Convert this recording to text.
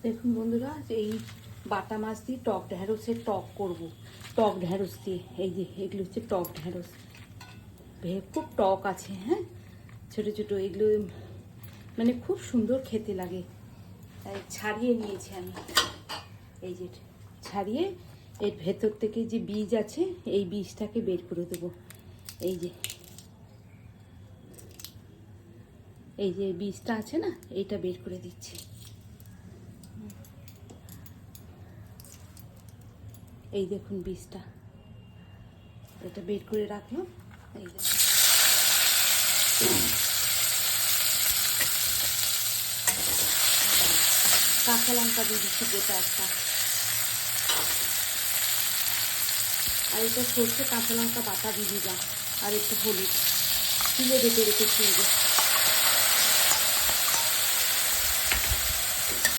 দেখুন বন্ধুরা, এই বাটা মাছ দিয়ে টক ঢ্যাঁড়সের টক করব। টক ঢ্যাঁড়স দিয়ে, এই যে এগুলো হচ্ছে টক ঢ্যাঁড়স, খুব টক আছে। হ্যাঁ, ছোটো ছোটো এগুলো মানে খুব সুন্দর খেতে লাগে। তাই ছাড়িয়ে নিয়েছি আমি, এই যে ছাড়িয়ে এর ভেতর থেকে যে বীজ আছে এই বীজটাকে বের করে দেবো। এই যে বীজটা আছে না, এইটা বের করে দিচ্ছি। এই দেখুন বীজটা, এটা বের করে রাখলাম। এই দেখুন, কাঁচা লঙ্কা দিয়ে দিচ্ছি গোটা একটা, আর এটা সর্ষে কাঁচা লঙ্কা বাটা দিয়ে দিলাম, আর একটু হলুদ তুলে বেটে রেখেছি। এই যে